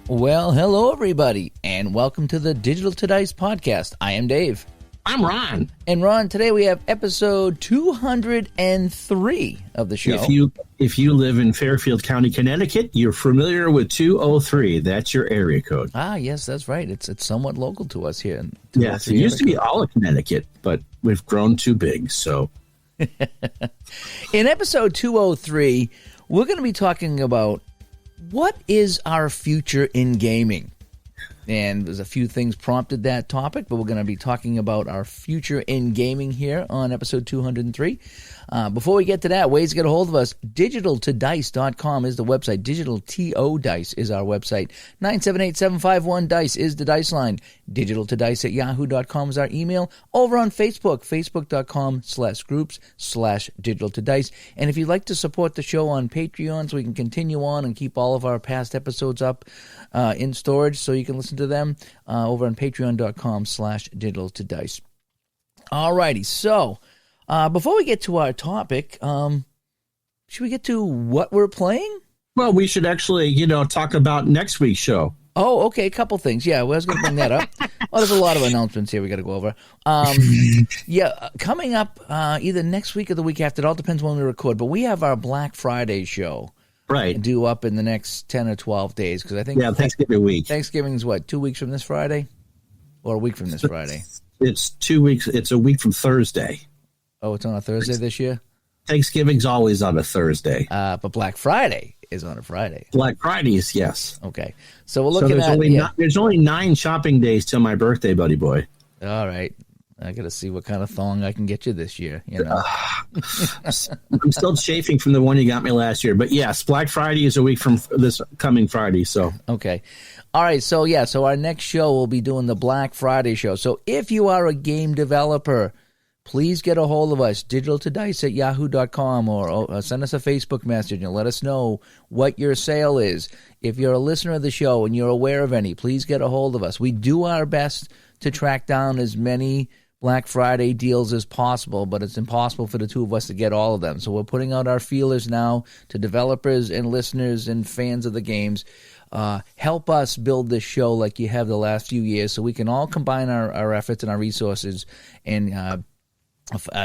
Well, hello, everybody, and welcome to the Digital to Dice podcast. I am Dave. I'm Ron. And Ron, today we have episode 203 of the show. If you live in Fairfield County, Connecticut, you're familiar with 203. That's your area code. Ah, yes, that's right. It's somewhat local to us here. Yes, it used to be all of Connecticut, but we've grown too big, so. In episode 203, we're going to be talking about what is our future in gaming? And there's a few things prompted that topic, but we're going to be talking about our future in gaming here on episode 203. Before we get to that, ways to get a hold of us, digitaltodice.com is the website. Digital TO Dice is our website. 978-751-DICE is the dice line. Digitaltodice@yahoo.com is our email. Over on Facebook, facebook.com/groups/digitaltodice. And if you'd like to support the show on Patreon so we can continue on and keep all of our past episodes up in storage so you can listen to them, over on patreon.com/digitaltodice. All righty, so before we get to our topic, should we get to what we're playing? Well, we should actually, talk about next week's show. Oh, okay, a couple things. Yeah, I was going to bring that up. Well, there's a lot of announcements here we got to go over. Coming up either next week or the week after. It all depends when we record. But we have our Black Friday show. Right. Due up in the next 10 or 12 days. Because I think Thanksgiving week. Thanksgiving's what, 2 weeks from this Friday? Or a week from this Friday? It's 2 weeks. It's a week from Thursday. Oh, it's on a Thursday this year? Thanksgiving's always on a Thursday. But Black Friday is on a Friday. Black Fridays, yes. Okay. So we're looking there's only 9 shopping days till my birthday, buddy boy. All right. I got to see what kind of thong I can get you this year. I'm still chafing from the one you got me last year. But yes, Black Friday is a week from this coming Friday. So okay. All right. So our next show will be doing the Black Friday show. So if you are a game developer, please get a hold of us, digitaltodice@yahoo.com, or send us a Facebook message and let us know what your sale is. If you're a listener of the show and you're aware of any, please get a hold of us. We do our best to track down as many Black Friday deals as possible, but it's impossible for the two of us to get all of them. So we're putting out our feelers now to developers and listeners and fans of the games. Help us build this show like you have the last few years so we can all combine our efforts and our resources and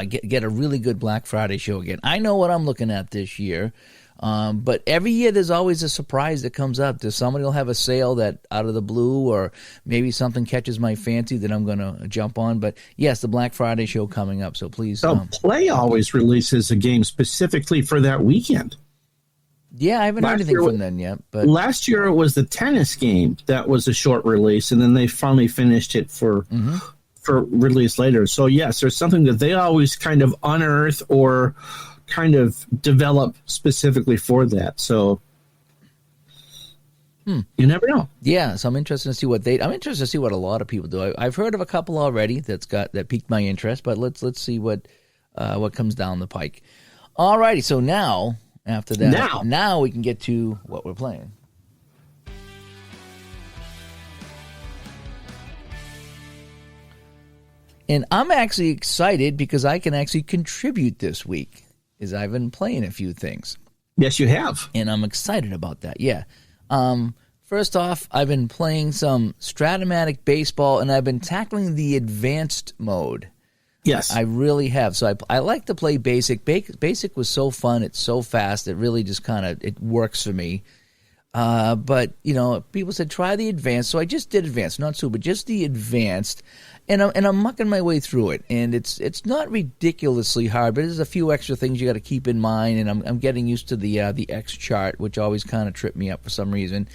get a really good Black Friday show again. I know what I'm looking at this year, but every year there's always a surprise that comes up. Somebody will have a sale that out of the blue, or maybe something catches my fancy that I'm going to jump on. But yes, the Black Friday show coming up, so please. So Play always releases a game specifically for that weekend. Yeah, I haven't heard anything from them yet. But last year it was the tennis game that was a short release, and then they finally finished it for release later. So yes, there's something that they always kind of unearth or kind of develop specifically for that. So you never know. Yeah, so I'm interested to see what a lot of people do. I've heard of a couple already that piqued my interest, but let's see what comes down the pike. All righty, so now after that, now we can get to what we're playing. And I'm actually excited because I can actually contribute this week, as I've been playing a few things. Yes, you have. And I'm excited about that, yeah. First off, I've been playing some Strat baseball, and I've been tackling the advanced mode. Yes. I really have. So I like to play basic. Basic was so fun. It's so fast. It really just it works for me. But, people said, try the advanced. So I just did advanced, not super, just the advanced. And I'm mucking my way through it. And it's not ridiculously hard, but there's a few extra things you got to keep in mind. And I'm getting used to the X chart, which always kind of tripped me up for some reason.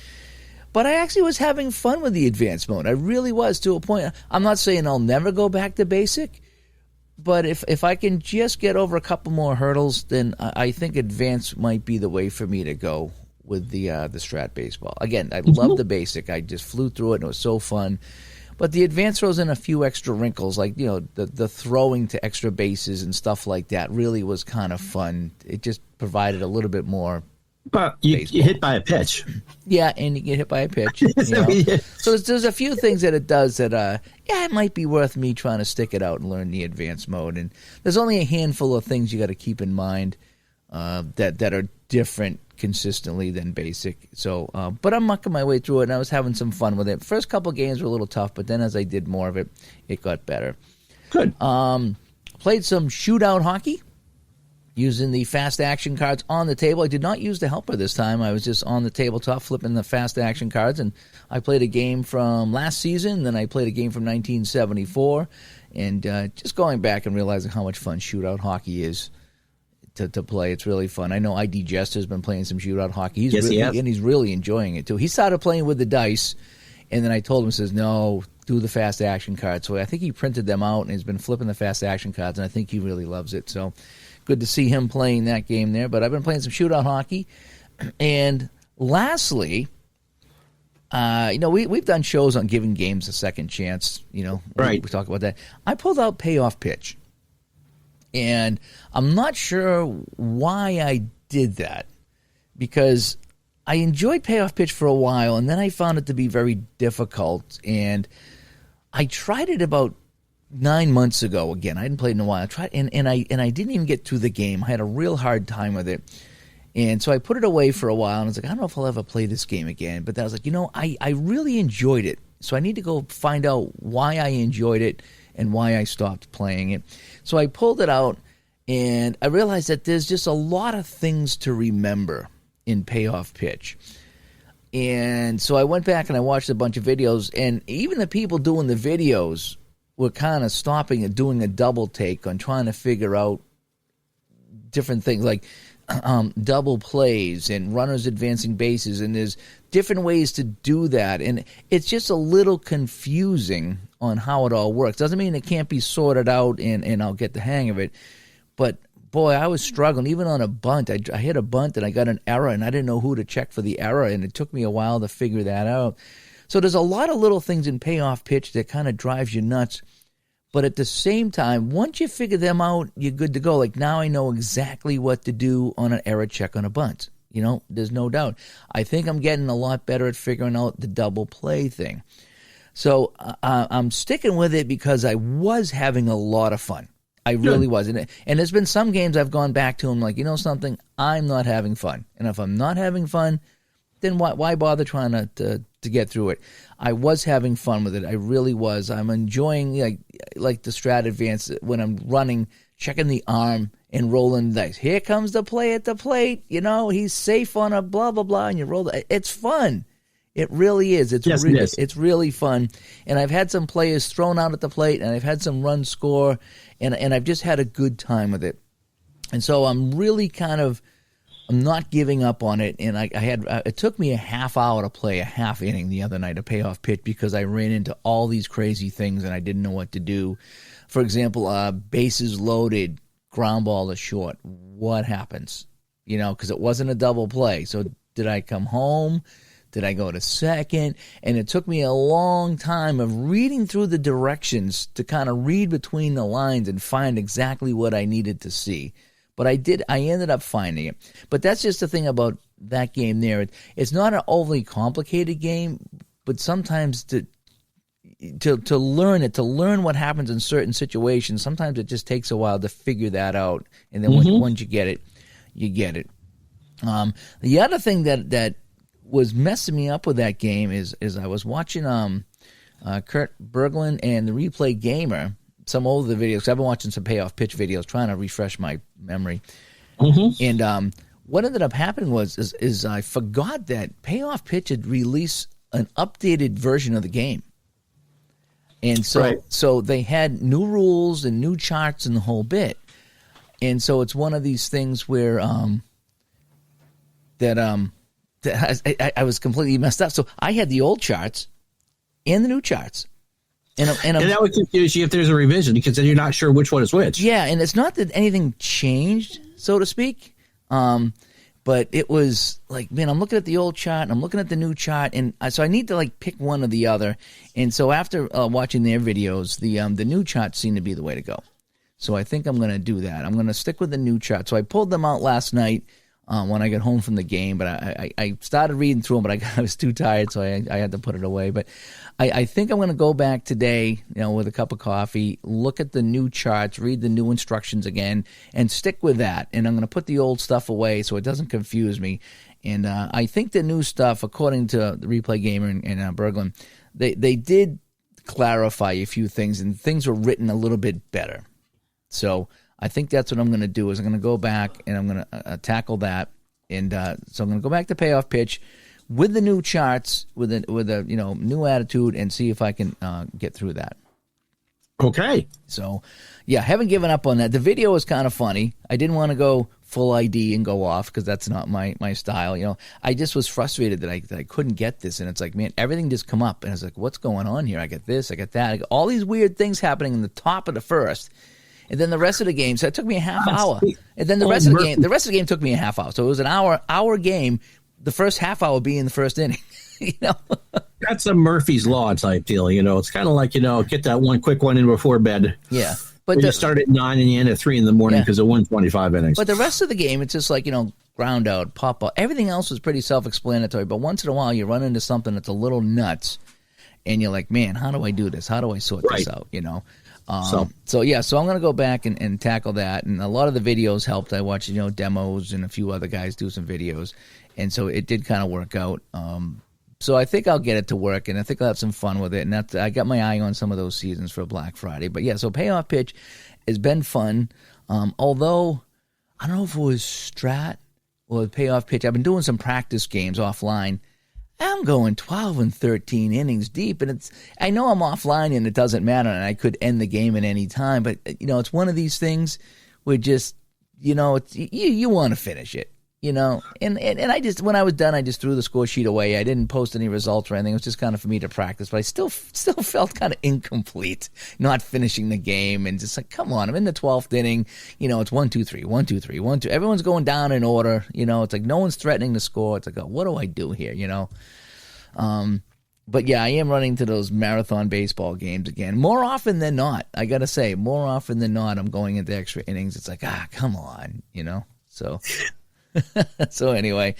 But I actually was having fun with the advanced mode. I really was, to a point. I'm not saying I'll never go back to basic, but if I can just get over a couple more hurdles, then I think advanced might be the way for me to go with the Strat baseball. Again, I love the basic. I just flew through it, and it was so fun. But the advanced throws in a few extra wrinkles, like the throwing to extra bases and stuff like that. Really was kind of fun. It just provided a little bit more. But you hit by a pitch. Yeah, and you get hit by a pitch. So there's a few things that it does that, it might be worth me trying to stick it out and learn the advanced mode. And there's only a handful of things you got to keep in mind that are different consistently than basic. So, but I'm mucking my way through it, and I was having some fun with it. First couple games were a little tough, but then as I did more of it, it got better. Good. Played some shootout hockey using the fast action cards on the table. I did not use the helper this time. I was just on the tabletop flipping the fast action cards, and I played a game from last season, then I played a game from 1974, and just going back and realizing how much fun shootout hockey is to play. It's really fun. I know ID Jester's been playing some shootout hockey. He's really enjoying it too. He started playing with the dice, and then I told him, says, no, do the fast action cards. So I think he printed them out, and he's been flipping the fast action cards, and I think he really loves it. So good to see him playing that game there. But I've been playing some shootout hockey. And lastly, we've done shows on giving games a second chance. Right. We talk about that. I pulled out Payoff Pitch. And I'm not sure why I did that, because I enjoyed Payoff Pitch for a while, and then I found it to be very difficult. And I tried it about 9 months ago again. I hadn't played in a while. I tried, and I didn't even get through the game. I had a real hard time with it. And so I put it away for a while, and I was like, I don't know if I'll ever play this game again. But then I was like, I really enjoyed it. So I need to go find out why I enjoyed it and why I stopped playing it. So I pulled it out, and I realized that there's just a lot of things to remember in Payoff Pitch. And so I went back and I watched a bunch of videos, and even the people doing the videos were kind of stopping and doing a double take on trying to figure out different things like double plays and runners advancing bases, and there's different ways to do that, and it's just a little confusing on how it all works. Doesn't mean it can't be sorted out and I'll get the hang of it, but boy, I was struggling. Even on a bunt, I hit a bunt and I got an error, and I didn't know who to check for the error, and it took me a while to figure that out. So there's a lot of little things in Payoff Pitch that kind of drives you nuts. But at the same time, once you figure them out, you're good to go. Like now I know exactly what to do on an error check on a bunt. There's no doubt. I think I'm getting a lot better at figuring out the double play thing. So I'm sticking with it because I was having a lot of fun. I really was. And there's been some games I've gone back to and like, something, I'm not having fun. And if I'm not having fun, then why bother trying to get through it? I was having fun with it. I really was. I'm enjoying like the Strat Advance when I'm running, checking the arm and rolling the dice. Here comes the play at the plate. He's safe on a blah, blah, blah, and you roll it's fun. It really is. It is. It's really fun. And I've had some players thrown out at the plate, and I've had some runs score, and I've just had a good time with it. And so I'm really I'm not giving up on it, and it took me a half hour to play a half inning the other night, a Payoff Pitch, because I ran into all these crazy things and I didn't know what to do. For example, bases loaded, ground ball to short. What happens? Because it wasn't a double play. So did I come home? Did I go to second? And it took me a long time of reading through the directions to kind of read between the lines and find exactly what I needed to see. But I ended up finding it. But that's just the thing about that game there. It's not an overly complicated game, but sometimes to learn it, to learn what happens in certain situations, sometimes it just takes a while to figure that out. And then once you get it, you get it. The other thing that was messing me up with that game is I was watching Kurt Berglund and the Replay Gamer, some older videos. I've been watching some Payoff Pitch videos, trying to refresh my memory. And what ended up happening is I forgot that Payoff Pitch had released an updated version of the game. And so they had new rules and new charts and the whole bit. And so it's one of these things where I was completely messed up. So I had the old charts and the new charts. And that would confuse you if there's a revision, because then you're not sure which one is which. Yeah, and it's not that anything changed, so to speak, but it was like, man, I'm looking at the old chart, and I'm looking at the new chart, and so I need to pick one or the other. And so after watching their videos, the new charts seem to be the way to go. So I think I'm going to do that. I'm going to stick with the new chart. So I pulled them out last night. when I got home from the game. But I started reading through them, but I was too tired, so I had to put it away. But I think I'm going to go back today, with a cup of coffee, look at the new charts, read the new instructions again, and stick with that. And I'm going to put the old stuff away so it doesn't confuse me. And I think the new stuff, according to the Replay Gamer in Berglund, they did clarify a few things, and things were written a little bit better. So I think that's what I'm going to do is I'm going to go back and I'm going to tackle that. And so I'm going to go back to payoff pitch with the new charts, with a new attitude, and see if I can get through that. Okay. So, yeah, haven't given up on that. The video was kind of funny. I didn't want to go full ID and go off because that's not my style. I just was frustrated that I couldn't get this. And it's like, man, everything just come up. And I was like, what's going on here? I get this, I get that. I got all these weird things happening in the top of the first. And then the rest of the game, so it took me a half hour. And then the rest of the game took me a half hour. So it was an hour game, the first half hour being the first inning. That's a Murphy's Law type deal. It's kind of like, get that one quick one in before bed. Yeah. But you start at 9 and you end at 3 in the morning because of 125 innings. But the rest of the game, it's just like, ground out, pop out. Everything else was pretty self-explanatory. But once in a while, you run into something that's a little nuts. And you're like, man, how do I do this? How do I sort this out? So I'm going to go back and tackle that. And a lot of the videos helped. I watched, demos and a few other guys do some videos. And so it did kind of work out. So I think I'll get it to work, and I think I'll have some fun with it. And I got my eye on some of those seasons for Black Friday. But, yeah, so payoff pitch has been fun. Although, I don't know if it was Strat or payoff pitch. I've been doing some practice games offline. I'm going 12 and 13 innings deep, and I know I'm offline and it doesn't matter, and I could end the game at any time. But, it's one of these things where just, you want to finish it. And I just, when I was done, I just threw the score sheet away. I didn't post any results or anything. It was just kind of for me to practice, but I still felt kind of incomplete not finishing the game. And just like, come on, I'm in the 12th inning. It's 1, 2, 3, 1, 2, 3, 1, 2. Everyone's going down in order. It's like no one's threatening to score. It's like, oh, what do I do here? But yeah, I am running to those marathon baseball games again. More often than not, I got to say, more often than not, I'm going into extra innings. It's like, come on, so... So anyway,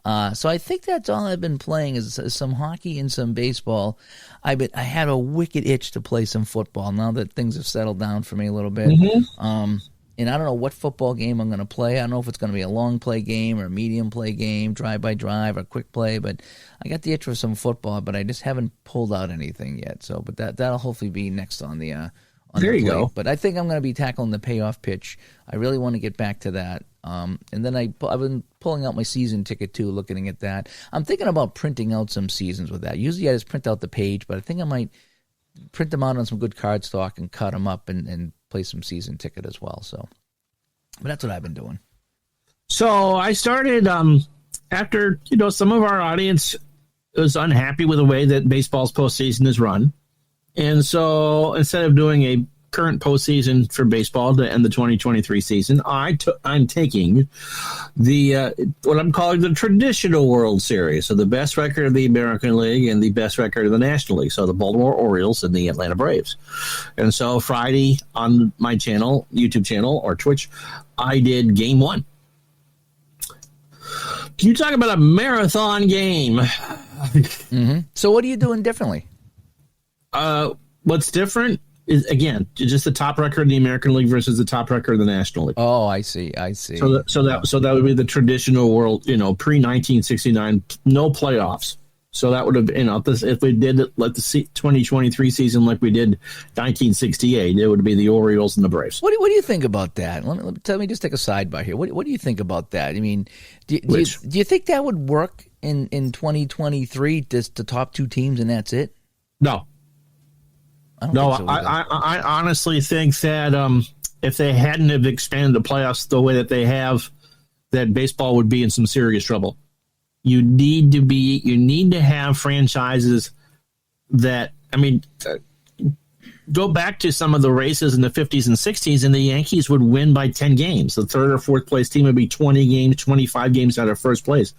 so I think that's all I've been playing is some hockey and some baseball. I had a wicked itch to play some football now that things have settled down for me a little bit. Mm-hmm. And I don't know what football game I'm going to play. I don't know if it's going to be a long play game or a medium play game, drive by drive or quick play. But I got the itch for some football, but I just haven't pulled out anything yet. So, but that'll hopefully be next on the. There you go. But I think I'm going to be tackling the payoff pitch. I really want to get back to that. And then I've been pulling out my season ticket too, looking at that. I'm thinking about printing out some seasons with that. Usually I just print out the page, but I think I might print them out on some good cardstock and cut them up and play some season ticket as well. So, but that's what I've been doing. So I started after some of our audience was unhappy with the way that baseball's postseason is run. And so instead of doing a current postseason for baseball to end the 2023 season, I'm taking the what I'm calling the traditional World Series. So the best record of the American League and the best record of the National League. So the Baltimore Orioles and the Atlanta Braves. And so Friday on my channel, YouTube channel or Twitch, I did Game 1. Can you talk about a marathon game? Mm-hmm. So what are you doing differently? What's different is, again, just the top record in the American League versus the top record of the National League. Oh, I see. So that would be the traditional world, pre-1969, no playoffs. So that would have been, if we did it like the 2023 season like we did 1968, it would be the Orioles and the Braves. What do you think about that? Let me just take a sidebar here. What do you think about that? I mean, do you think that would work in 2023, just the top two teams and that's it? No. I honestly think that if they hadn't have expanded the playoffs the way that they have, that baseball would be in some serious trouble. You need to have franchises that, go back to some of the races in the 50s and 60s, and the Yankees would win by 10 games. The third or fourth place team would be 20 games, 25 games out of first place.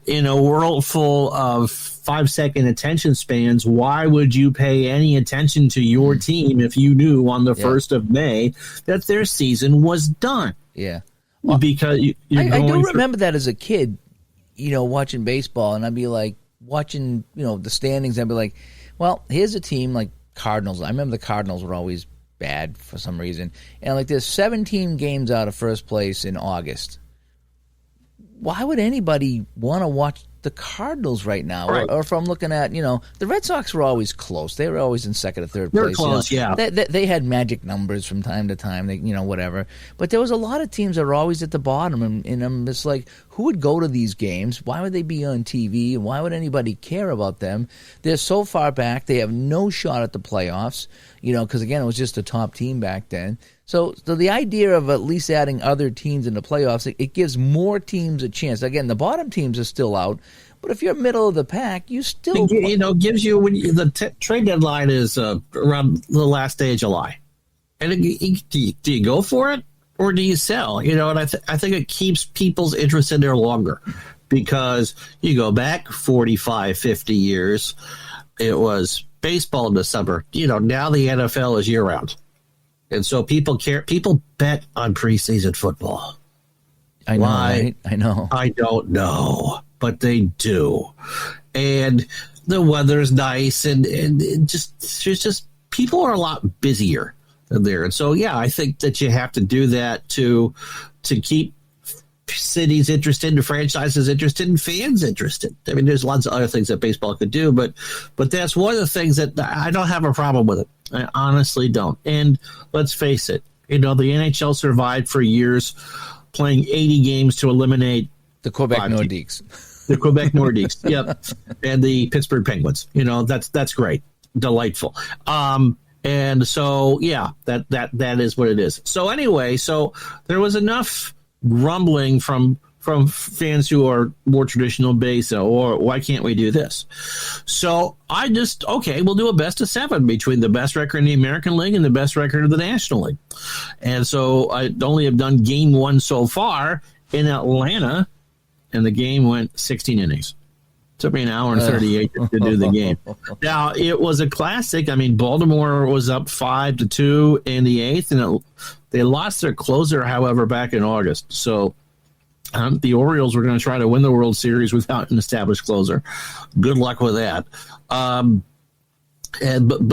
In a world full of 5-second attention spans, why would you pay any attention to your team if you knew on the 1st of May that their season was done? Yeah. because I do remember that as a kid, watching baseball, and I'd be like watching, the standings. I'd be like, well, here's a team like Cardinals. I remember the Cardinals were always bad for some reason, and like there's 17 games out of first place in August. Why would anybody want to watch the Cardinals right now? Right. Or if I'm looking at, the Red Sox were always close. They were always in second or third They're place. close, yeah. They had magic numbers from time to time, whatever. But there was a lot of teams that were always at the bottom, and I'm just like, who would go to these games? Why would they be on TV? And why would anybody care about them? They're so far back. They have no shot at the playoffs, because, again, it was just a top team back then. So the idea of at least adding other teams in the playoffs, it gives more teams a chance. Again, the bottom teams are still out, but if you're middle of the pack, you still gives you the trade deadline is around the last day of July, and do you go for it or do you sell? And I think it keeps people's interest in there longer, because you go back 45, 50 years, it was baseball in the summer. Now the NFL is year round. And so people bet on preseason football. I know, right? I know. I don't know, but they do. And the weather's nice, and there's just people are a lot busier than there. And so, yeah, I think that you have to do that to keep cities interested, and franchises interested, and fans interested. I mean, there's lots of other things that baseball could do, but that's one of the things that I don't have a problem with it. I honestly don't. And let's face it, the NHL survived for years playing 80 games to eliminate the Quebec Nordiques. The Quebec Nordiques, yep, and the Pittsburgh Penguins. That's great, delightful. And so, yeah, that is what it is. So anyway, there was enough grumbling from fans who are more traditional base, or why can't we do this? So we'll do a best of 7 between the best record in the American League and the best record of the National League. And so I only have done game 1 so far in Atlanta, and the game went 16 innings. Took me an hour and 38 to do the game. Now, it was a classic. I mean, Baltimore was up 5-2 in the 8th, and they lost their closer, however, back in August. So the Orioles were going to try to win the World Series without an established closer. Good luck with that. But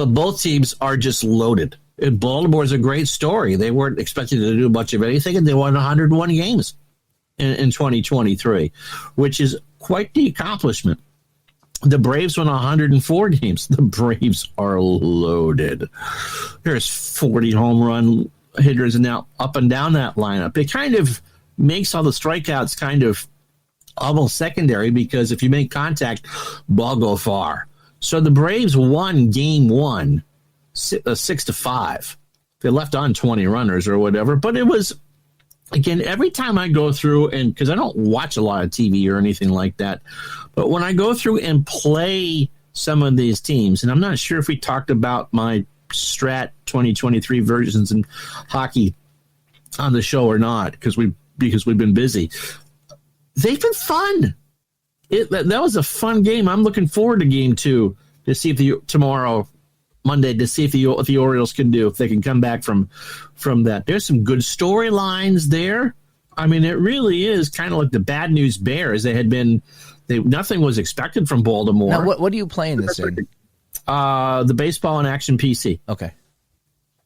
both teams are just loaded. And Baltimore is a great story. They weren't expected to do much of anything, and they won 101 games in 2023, which is quite the accomplishment. The Braves won 104 games. The Braves are loaded. There's 40 home run hitters now up and down that lineup. It kind of makes all the strikeouts kind of almost secondary, because if you make contact, ball go far. So the Braves won game 1 6-5. They left on 20 runners or whatever, but it was, again, every time I go through, and because I don't watch a lot of TV or anything like that, but when I go through and play some of these teams, and I'm not sure if we talked about my Strat 2023 versions in hockey on the show or not, because we've been busy. They've been fun. That was a fun game. I'm looking forward to game 2 to see if tomorrow, Monday, to see if the Orioles can do, if they can come back from that. There's some good storylines there. I mean, it really is kind of like the Bad News Bears. Nothing was expected from Baltimore. Now, what are you playing this in? The Baseball in Action PC. Okay.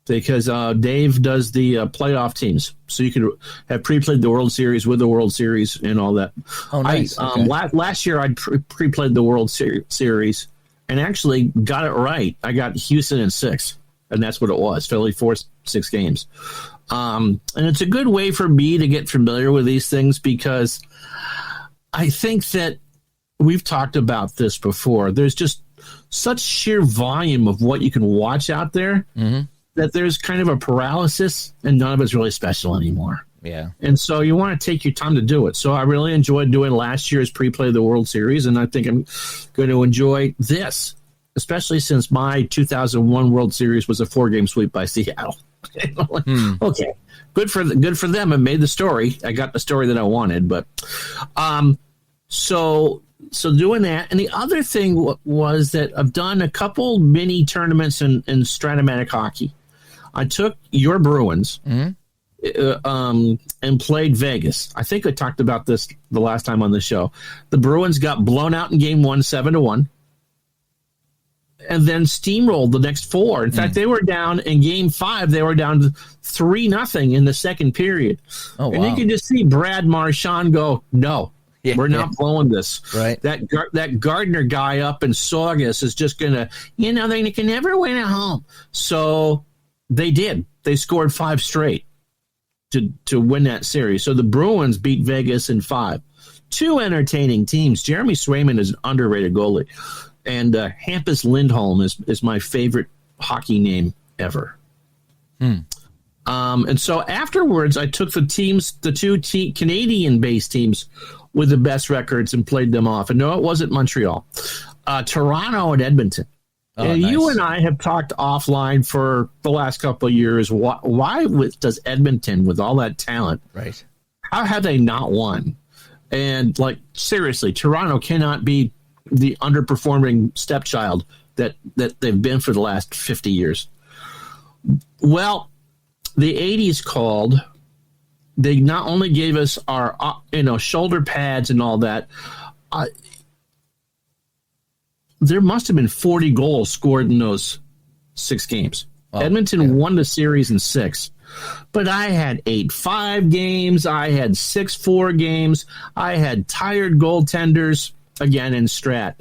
Because Dave does the playoff teams, so you could have pre-played the World Series with the World Series and all that. Oh, nice. Okay. Last year, I pre-played the World Series and actually got it right. I got Houston in 6, and that's what it was. Philly 4-6 games. And it's a good way for me to get familiar with these things, because I think that we've talked about this before. There's just such sheer volume of what you can watch out there. Mm-hmm. That there's kind of a paralysis, and none of it's really special anymore. Yeah. And so you want to take your time to do it. So I really enjoyed doing last year's pre-play of the World Series, and I think I'm going to enjoy this, especially since my 2001 World Series was a 4-game sweep by Seattle. Okay, good for them. I made the story. I got the story that I wanted, but so doing that. And the other thing was that I've done a couple mini tournaments in Stratomatic hockey. I took your Bruins, mm-hmm. and played Vegas. I think I talked about this the last time on the show. The Bruins got blown out in game 1, 7-1, and then steamrolled the next 4. In fact, they were down in game 5. They were down 3-0 in the second period. Oh, and wow. you can just see Brad Marchand go, no. Yeah, we're not blowing this. Right. That Gardner guy up in Saugus is just going to, they can never win at home. So they did. They scored 5 straight to win that series. So the Bruins beat Vegas in 5. 2 entertaining teams. Jeremy Swayman is an underrated goalie. And Hampus Lindholm is my favorite hockey name ever. And so afterwards, I took the two Canadian-based teams with the best records and played them off. And no, it wasn't Montreal. Toronto and Edmonton. Oh, and nice. you and I have talked offline for the last couple of years. Why does Edmonton, with all that talent, right? How have they not won? And, seriously, Toronto cannot be the underperforming stepchild that they've been for the last 50 years. Well, the 80s called. They not only gave us our, shoulder pads and all that. There must have been 40 goals scored in those 6 games. Oh, Edmonton won the series in 6. But I had 8-5 games. I had 6-4 games. I had tired goaltenders, again, in Strat.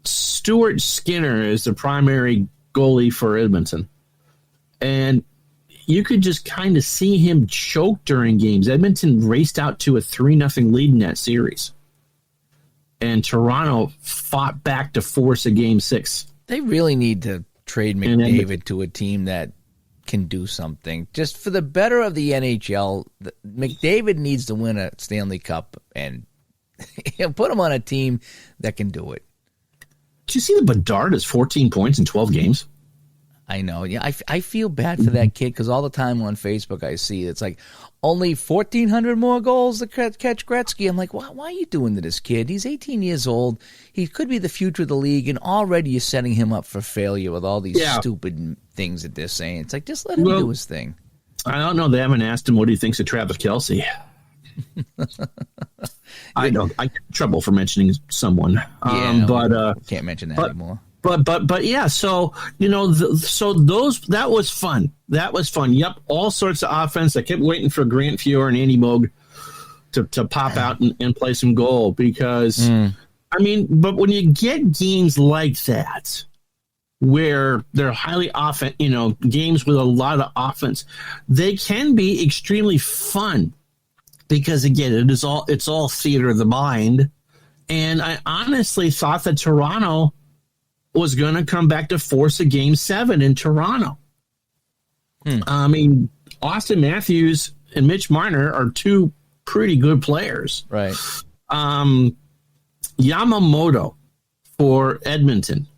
Stuart Skinner is the primary goalie for Edmonton. And you could just kind of see him choke during games. Edmonton raced out to a 3-0 lead in that series. And Toronto fought back to force a game 6. They really need to trade McDavid to a team that can do something. Just for the better of the NHL, McDavid needs to win a Stanley Cup and put him on a team that can do it. Did you see that Bedard has 14 points in 12 games? I know. Yeah, I feel bad for that kid because all the time on Facebook I see it's like only 1,400 more goals to catch Gretzky. I'm like, why are you doing to this kid? He's 18 years old. He could be the future of the league, and already you're setting him up for failure with all these stupid things that they're saying. It's like, just let him do his thing. I don't know. They haven't asked him what he thinks of Travis Kelce. I get trouble for mentioning someone. But can't mention that anymore. But yeah, so that was fun. That was fun. Yep, all sorts of offense. I kept waiting for Grant Fuhr and Andy Moog to pop out and play some goal because but when you get games like that where they're highly games with a lot of offense, they can be extremely fun because again, it's all theater of the mind. And I honestly thought that Toronto was going to come back to force a game 7 in Toronto. I mean, Austin Matthews and Mitch Marner are 2 pretty good players. Right. Yamamoto for Edmonton.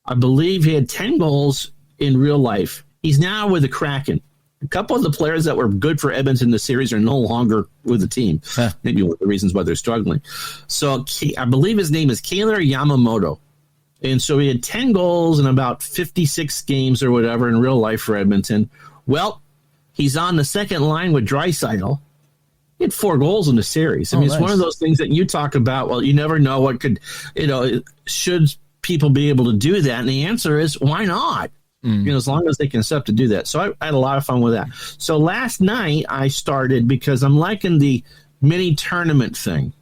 I believe he had 10 goals in real life. He's now with the Kraken. A couple of the players that were good for Edmonton in the series are no longer with the team. Maybe one of the reasons why they're struggling. So I believe his name is Kailer Yamamoto. And so he had 10 goals in about 56 games or whatever in real life for Edmonton. Well, he's on the second line with Draisaitl. He had 4 goals in the series. I mean, it's one of those things that you talk about. Well, you never know what could, should people be able to do that? And the answer is, why not? As long as they can accept to do that. So I had a lot of fun with that. So last night I started because I'm liking the mini tournament thing.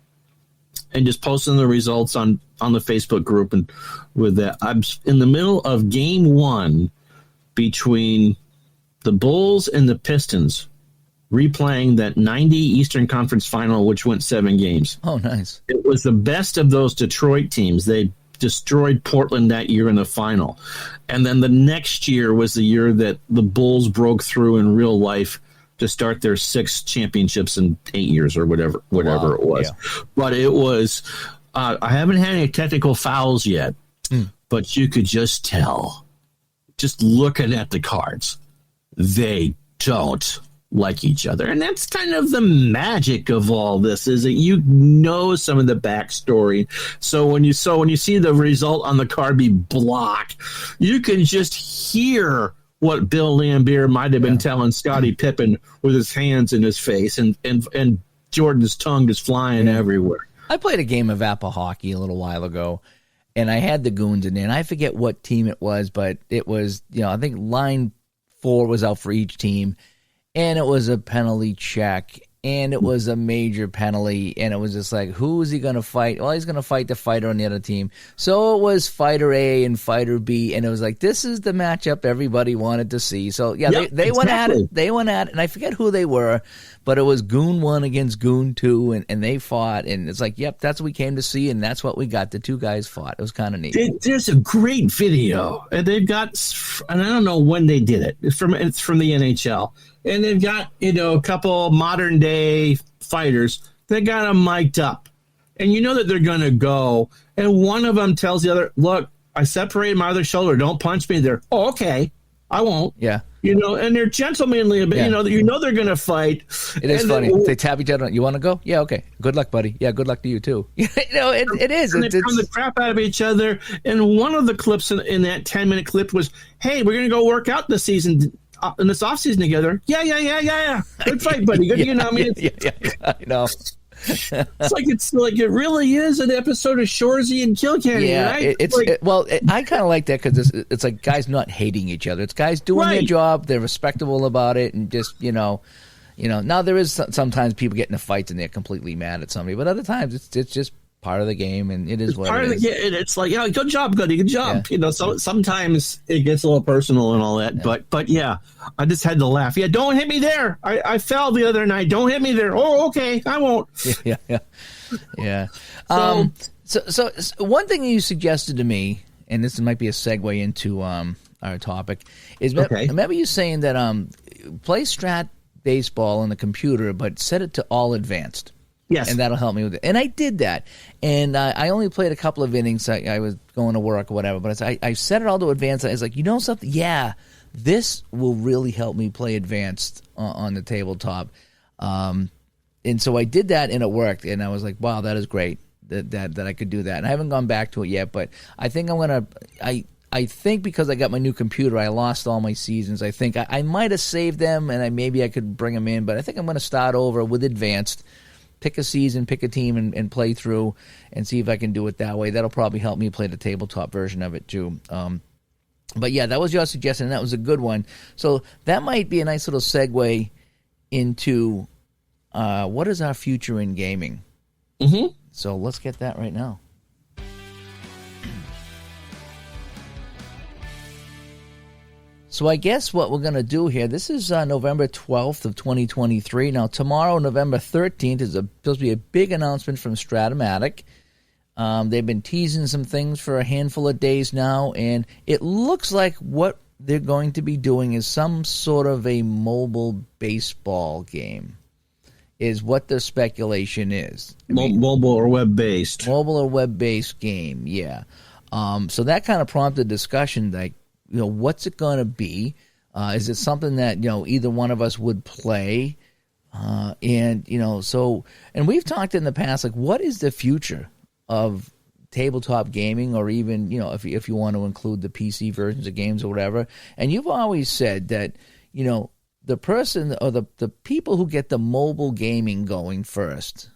And just posting the results on the Facebook group and with that. I'm in the middle of game 1 between the Bulls and the Pistons, replaying that 90 Eastern Conference final, which went 7 games. Oh, nice. It was the best of those Detroit teams. They destroyed Portland that year in the final. And then the next year was the year that the Bulls broke through in real life to start their 6 championships in 8 years or whatever it was. Yeah. But it was, I haven't had any technical fouls yet, but you could just tell, just looking at the cards, they don't like each other. And that's kind of the magic of all this, is that you know some of the backstory. So when you see the result on the card be blocked, you can just hear what Bill Laimbeer might have been telling Scottie Pippen with his hands in his face, and Jordan's tongue is flying everywhere. I played a game of Apple hockey a little while ago, and I had the goons in there, and I forget what team it was, but it was, I think line 4 was out for each team, and it was a penalty check, and it was a major penalty, and it was just like, who is he going to fight? Well, he's going to fight the fighter on the other team. So it was fighter A and fighter B, and it was like, this is the matchup everybody wanted to see. So, yeah, they went at it. They went at it, and I forget who they were, but it was Goon 1 against Goon 2, and they fought, and it's like, yep, that's what we came to see, and that's what we got. The two guys fought. It was kind of neat. There's a great video, and they've got, and I don't know when they did it. It's from the NHL. And they've got, a couple modern day fighters. They got them mic'd up. And you know that they're going to go. And one of them tells the other, look, I separated my other shoulder. Don't punch me there. Oh, okay. I won't. Yeah. And they're gentlemanly a bit. Yeah. They're going to fight. It is funny. They tap each other. You want to go? Yeah, okay. Good luck, buddy. Yeah, good luck to you, too. It is. And they pound the crap out of each other. And one of the clips in that 10-minute clip was, hey, we're going to go work out this season. In this off season together, yeah. Good fight, buddy. Good, I know. it's like it really is an episode of Shoresy and Kilkenny, right? I kind of like that because it's like guys not hating each other. It's guys doing their job. They're respectable about it, and just Now there is sometimes people get into fights and they're completely mad at somebody, but other times it's just part of the game, and it is what it is. It's like, good job, Goody, good job. Yeah. So sometimes it gets a little personal and all that, but yeah, I just had to laugh. Yeah, don't hit me there. I fell the other night. Don't hit me there. Oh, okay, I won't. Yeah. So one thing you suggested to me, and this might be a segue into our topic, is remember you saying that play Strat baseball on the computer, but set it to all advanced. Yes. And that'll help me with it. And I did that. And I only played a couple of innings. I was going to work or whatever. But I set it all to advanced. I was like, something? Yeah, this will really help me play advanced on the tabletop. And so I did that, and it worked. And I was like, wow, that is great that I could do that. And I haven't gone back to it yet. But I think I'm going to I think because I got my new computer, I lost all my seasons. I think I might have saved them, and maybe I could bring them in. But I think I'm going to start over with advanced. Pick a season, pick a team, and play through and see if I can do it that way. That'll probably help me play the tabletop version of it, too. But, yeah, that was your suggestion, and that was a good one. So that might be a nice little segue into what is our future in gaming. Mm-hmm. So let's get that right now. So I guess what we're going to do here, this is November 12th of 2023. Now, tomorrow, November 13th, is supposed to be a big announcement from Stratomatic. They've been teasing some things for a handful of days now, and it looks like what they're going to be doing is some sort of a mobile baseball game, is what the speculation is. Mobile or web-based. Mobile or web-based game, yeah. So that kind of prompted discussion, like, what's it going to be? Is it something that, either one of us would play? And we've talked in the past, like, what is the future of tabletop gaming, or even, if you want to include the PC versions of games or whatever? And you've always said that, the person or the people who get the mobile gaming going first,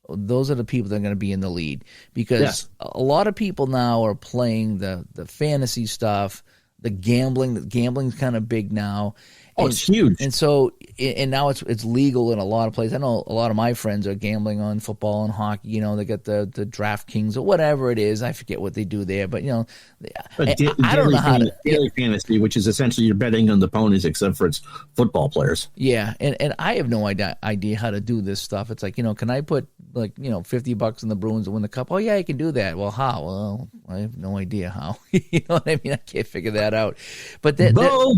those are the people that are going to be in the lead, because a lot of people now are playing the fantasy stuff. The gambling's kind of big now. Oh, it's huge. And so, and now it's legal in a lot of places. I know a lot of my friends are gambling on football and hockey. They get the DraftKings or whatever it is. I forget what they do there, but I don't know how to daily fantasy, which is essentially you're betting on the ponies, except for it's football players. Yeah, and I have no idea how to do this stuff. It's like, can I put $50 in the Bruins to win the cup? Oh yeah, I can do that. Well, how? Well, I have no idea how. You know what I mean? I can't figure that out. But they're all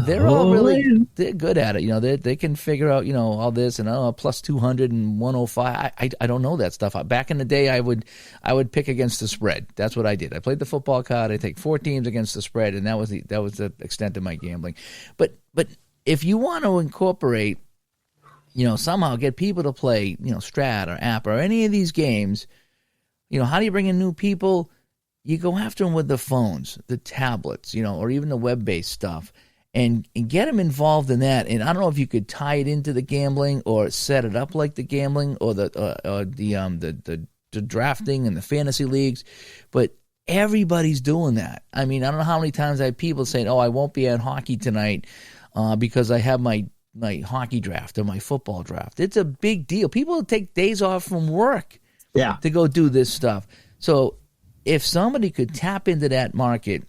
they're good at it. They can figure out all this and plus 200 and 105. I don't know that stuff. Back in the day, I would pick against the spread. That's what I did. I played the football card. I take 4 teams against the spread, and that was the extent of my gambling. But if you want to incorporate, somehow get people to play, Strat or App or any of these games, how do you bring in new people? you go after them with the phones, the tablets, or even the web-based stuff, and get them involved in that. And I don't know if you could tie it into the gambling or set it up like the gambling or the drafting and the fantasy leagues, but everybody's doing that. I mean, I don't know how many times I have people saying, "Oh, I won't be at hockey tonight because I have my hockey draft or my football draft." It's a big deal. People take days off from work to go do this stuff. So if somebody could tap into that market,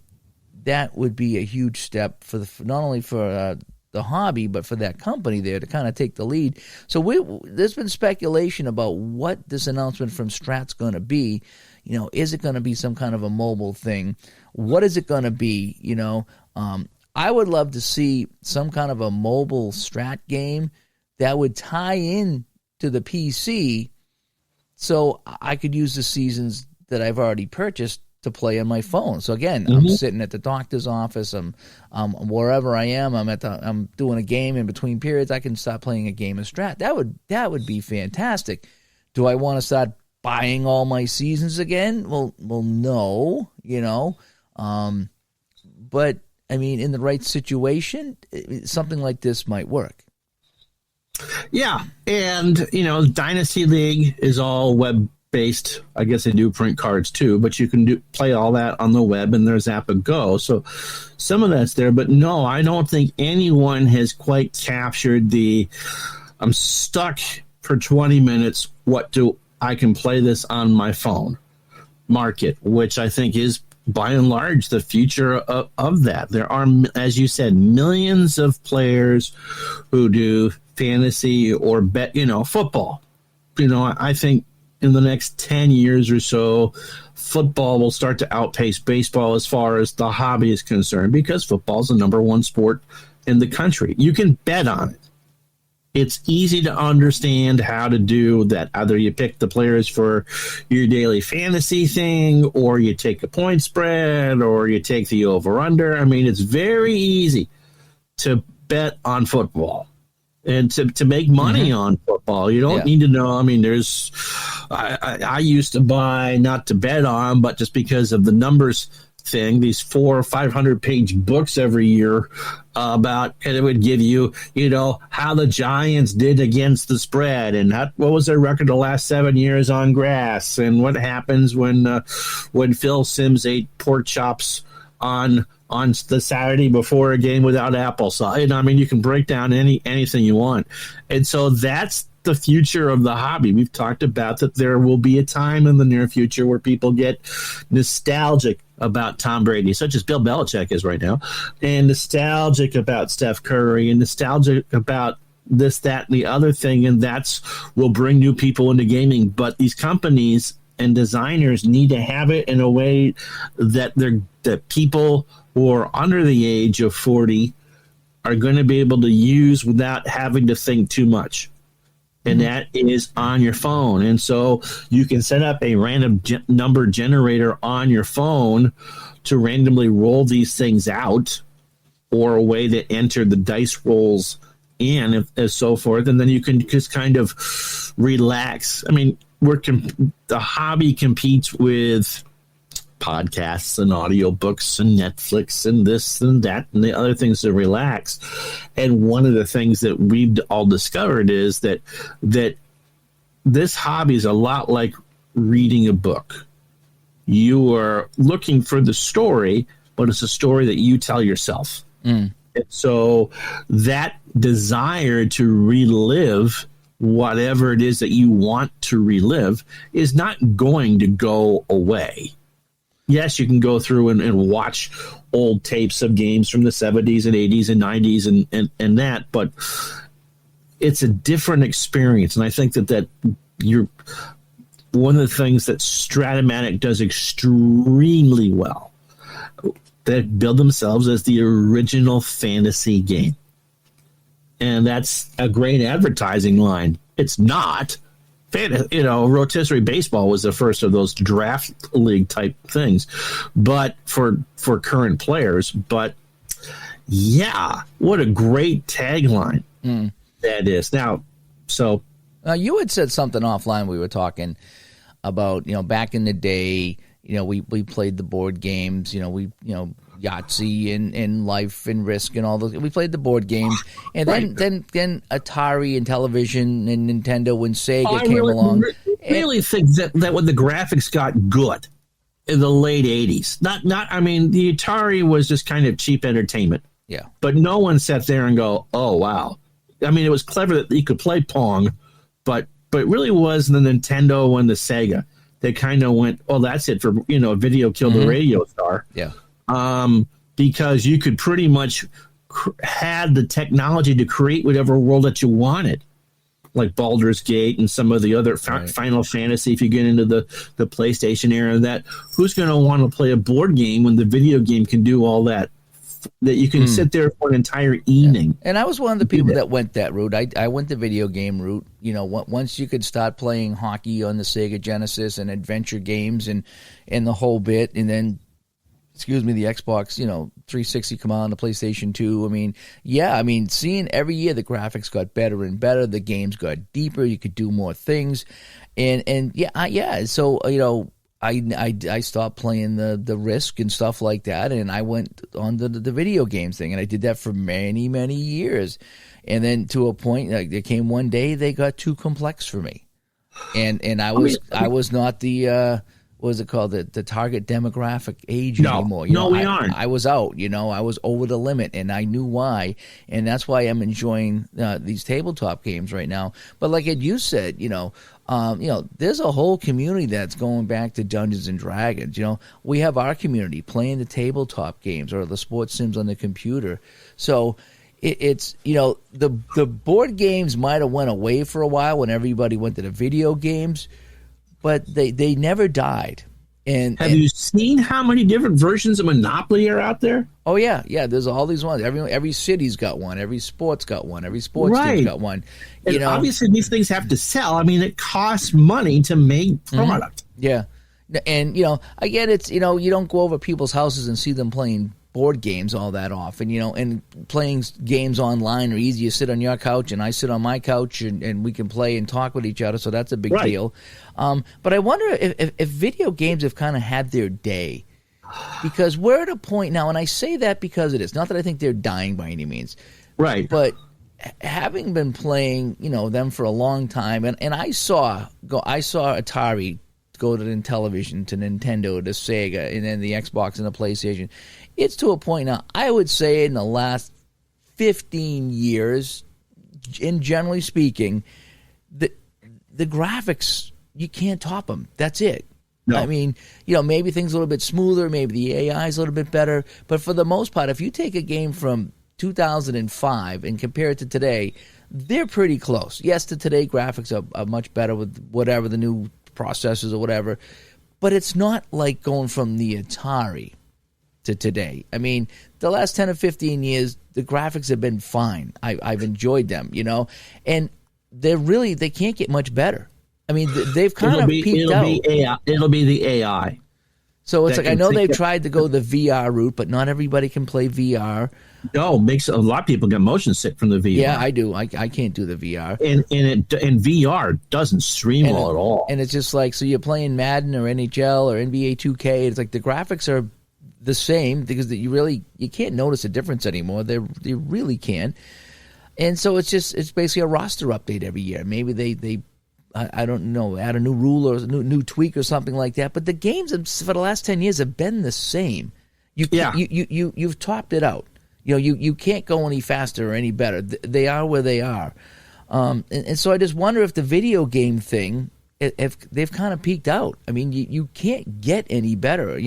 that would be a huge step for not only for the hobby, but for that company there to kind of take the lead. So there's been speculation about what this announcement from Strat's going to be. Is it going to be some kind of a mobile thing? What is it going to be? I would love to see some kind of a mobile Strat game that would tie in to the PC so I could use the seasons that I've already purchased to play on my phone. So again, I'm sitting at the doctor's office. I'm wherever I am. I'm doing a game in between periods. I can start playing a game of Strat. That would be fantastic. Do I want to start buying all my seasons again? Well, no. But I mean, in the right situation, something like this might work. Yeah, and Dynasty League is all web based. I guess they do print cards too, but you can play all that on the web, and there's AppAgo. So some of that's there, but no, I don't think anyone has quite captured the I'm stuck for 20 minutes. I can play this on my phone market, which I think is by and large the future of that. There are, as you said, millions of players who do fantasy or bet, football. I think in the next 10 years or so, football will start to outpace baseball as far as the hobby is concerned, because football is the number one sport in the country. You can bet on it. It's easy to understand how to do that. Either you pick the players for your daily fantasy thing, or you take a point spread, or you take the over-under. I mean, it's very easy to bet on football and to make money on football. You don't need to know. I mean, I used to buy, not to bet on, but just because of the numbers thing, these 400 or 500 page books every year about, and it would give you, how the Giants did against the spread, and what was their record the last 7 years on grass, and what happens when Phil Simms ate pork chops on the Saturday before a game without applesauce. I mean, you can break down anything you want. And so that's the future of the hobby. We've talked about that there will be a time in the near future where people get nostalgic about Tom Brady, such as Bill Belichick is right now, and nostalgic about Steph Curry, and nostalgic about this, that, and the other thing, and will bring new people into gaming. But these companies and designers need to have it in a way that that people who are under the age of 40 are going to be able to use without having to think too much. And that is on your phone. And so you can set up a random number generator on your phone to randomly roll these things out, or a way to enter the dice rolls in, and so forth. And then you can just kind of relax. I mean, the hobby competes with podcasts and audiobooks and Netflix and this and that and the other things to relax. And one of the things that we've all discovered is that this hobby is a lot like reading a book. You are looking for the story, but it's a story that you tell yourself. And so that desire to relive whatever it is that you want to relive is not going to go away. Yes, you can go through and watch old tapes of games from the 70s and 80s and 90s and that, but it's a different experience. And I think that you're one of the things that Stratomatic does extremely well, that build themselves as the original fantasy game. And that's a great advertising line. It's not. Rotisserie baseball was the first of those draft league type things, but for current players. But yeah, what a great tagline that is. Now, you had said something offline. We were talking about, back in the day, we played the board games. Yahtzee and Life and Risk and all those. We played the board games, and then Atari and television and Nintendo when Sega came along. I really think that when the graphics got good in the late 80s, I mean, the Atari was just kind of cheap entertainment. Yeah. But no one sat there and go, oh, wow. I mean, it was clever that you could play Pong, but it really was the Nintendo and the Sega. They kind of went, oh, that's it for, video killed the radio star. Yeah. Because you could pretty much had the technology to create whatever world that you wanted, like Baldur's Gate and some of the other Final Fantasy. If you get into the PlayStation era, that who's going to want to play a board game when the video game can do all that you can sit there for an entire evening. Yeah. And I was one of the people that went that route. I went the video game route. Once you could start playing hockey on the Sega Genesis and adventure games and the whole bit, and then the Xbox, 360 come on, the PlayStation 2. I mean, seeing every year the graphics got better and better, the games got deeper, you could do more things. So, I stopped playing the Risk and stuff like that, and I went on the video games thing, and I did that for many, many years. And then to a point, there came one day they got too complex for me. And I was not the what is it called? The target demographic age anymore. We aren't. I was out. I was over the limit, and I knew why. And that's why I'm enjoying these tabletop games right now. But like you said, there's a whole community that's going back to Dungeons and Dragons. We have our community playing the tabletop games or the sports sims on the computer. So it's the board games might have went away for a while when everybody went to the video games. But they never died. And have you seen how many different versions of Monopoly are out there? Oh yeah. There's all these ones. Every city's got one. Every sport's got one. Every sports team's got one. And obviously these things have to sell. I mean, it costs money to make product. Yeah, and again, it's you don't go over people's houses and see them playing board games all that often, and playing games online are easy. You sit on your couch and I sit on my couch and we can play and talk with each other, so that's a big deal. But I wonder if video games have kind of had their day, because we're at a point now, and I say that because it is not that I think they're dying by any means. Right. But having been playing, them for a long time, and I saw Atari go to Intellivision, to Nintendo, to Sega, and then the Xbox and the PlayStation. It's to a point now, I would say in the last 15 years, and generally speaking, the graphics, you can't top them. That's it. No. I mean, maybe things a little bit smoother, maybe the AI is a little bit better, but for the most part, if you take a game from 2005 and compare it to today, they're pretty close. Yes, to today, graphics are much better with whatever the new processors or whatever, but it's not like going from the Atari to today. I mean, the last 10 or 15 years, the graphics have been fine. I've enjoyed them, and they can't get much better. I mean, they've kind of peaked out. It'll be the AI. So it's like, I know they've tried to go the VR route, but not everybody can play VR. No, makes a lot of people get motion sick from the VR. Yeah, I do. I can't do the VR. And VR doesn't stream well at all. And it's just like, so you're playing Madden or NHL or NBA 2K. It's like the graphics are the same because you can't notice a difference anymore. They really can't. And so it's basically a roster update every year. Maybe they I don't know, add a new rule or a new tweak or something like that. But the games for the last 10 years have been the same. You've topped it out. You can't go any faster or any better. They are where they are. And so I just wonder if the video game thing, if they've kind of peaked out. I mean, you can't get any better.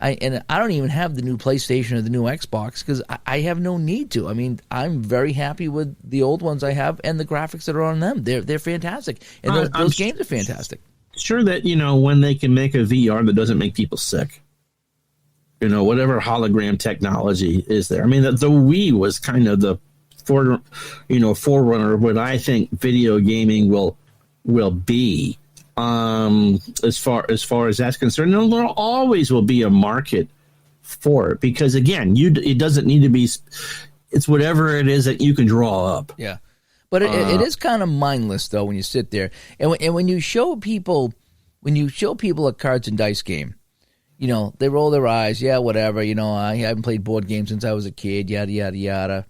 I don't even have the new PlayStation or the new Xbox because I have no need to. I mean, I'm very happy with the old ones I have and the graphics that are on them. They're fantastic, and those games are fantastic. Sure that when they can make a VR that doesn't make people sick. Whatever hologram technology is there. I mean, the Wii was kind of the forerunner of what I think video gaming will be. As far as that's concerned, and there always will be a market for it because again, it doesn't need to be. It's whatever it is that you can draw up. Yeah, but it is kind of mindless though when you sit there and when you show people a cards and dice game, they roll their eyes. Yeah, whatever. I haven't played board games since I was a kid. Yada yada yada.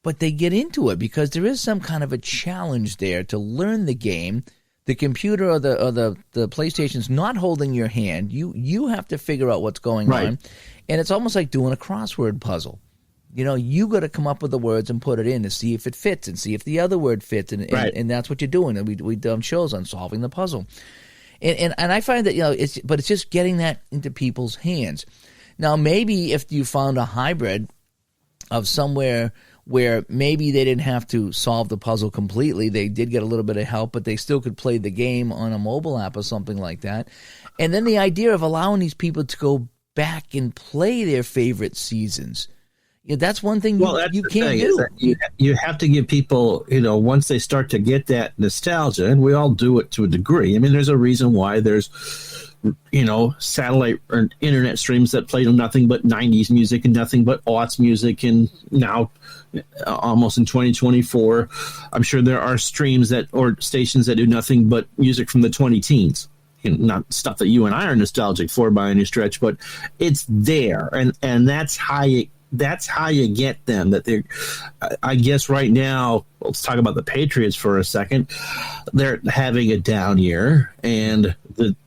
But they get into it because there is some kind of a challenge there to learn the game. The computer or the PlayStation's not holding your hand. You have to figure out what's going on, and it's almost like doing a crossword puzzle. You got to come up with the words and put it in to see if it fits and see if the other word fits, and that's what you're doing. And we done shows on solving the puzzle, and I find that it's just getting that into people's hands. Now maybe if you found a hybrid of somewhere where maybe they didn't have to solve the puzzle completely. They did get a little bit of help, but they still could play the game on a mobile app or something like that. And then the idea of allowing these people to go back and play their favorite seasons. That's one thing you can't do. You have to give people, once they start to get that nostalgia, and we all do it to a degree. I mean, there's a reason why there's satellite or internet streams that play nothing but 90s music and nothing but aughts music, and now almost in 2024 I'm sure there are streams or stations that do nothing but music from the 20 teens. Not stuff that you and I are nostalgic for by any stretch, but it's there, and that's how you get them. That they're, I guess right now, let's talk about the Patriots for a second. They're having a down year, and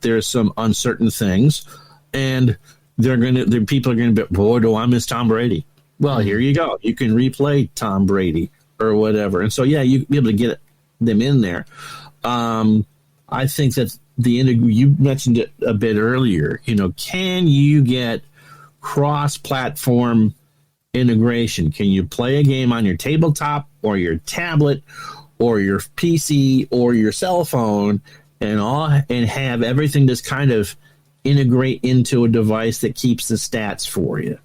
there's some uncertain things, and people are gonna be, boy, do I miss Tom Brady. Well, here you go. You can replay Tom Brady or whatever, and so you be able to get them in there. I think that you mentioned it a bit earlier. Can you get cross-platform integration? Can you play a game on your tabletop or your tablet or your PC or your cell phone and have everything just kind of integrate into a device that keeps the stats for you?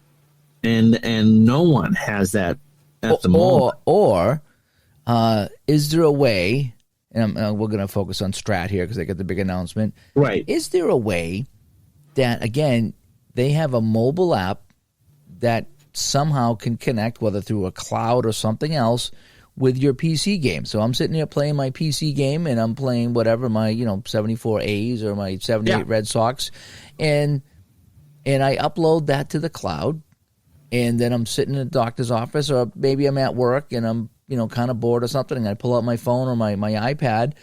And no one has that at the moment. Or is there a way, and we're going to focus on Strat here because they got the big announcement. Right. Is there a way that, again, they have a mobile app that somehow can connect, whether through a cloud or something else, with your PC game? So I'm sitting here playing my PC game, and I'm playing whatever, my 74 A's or my 78 Red Sox, and I upload that to the cloud, and then I'm sitting in a doctor's office, or maybe I'm at work and I'm kind of bored or something, and I pull out my phone or my iPad,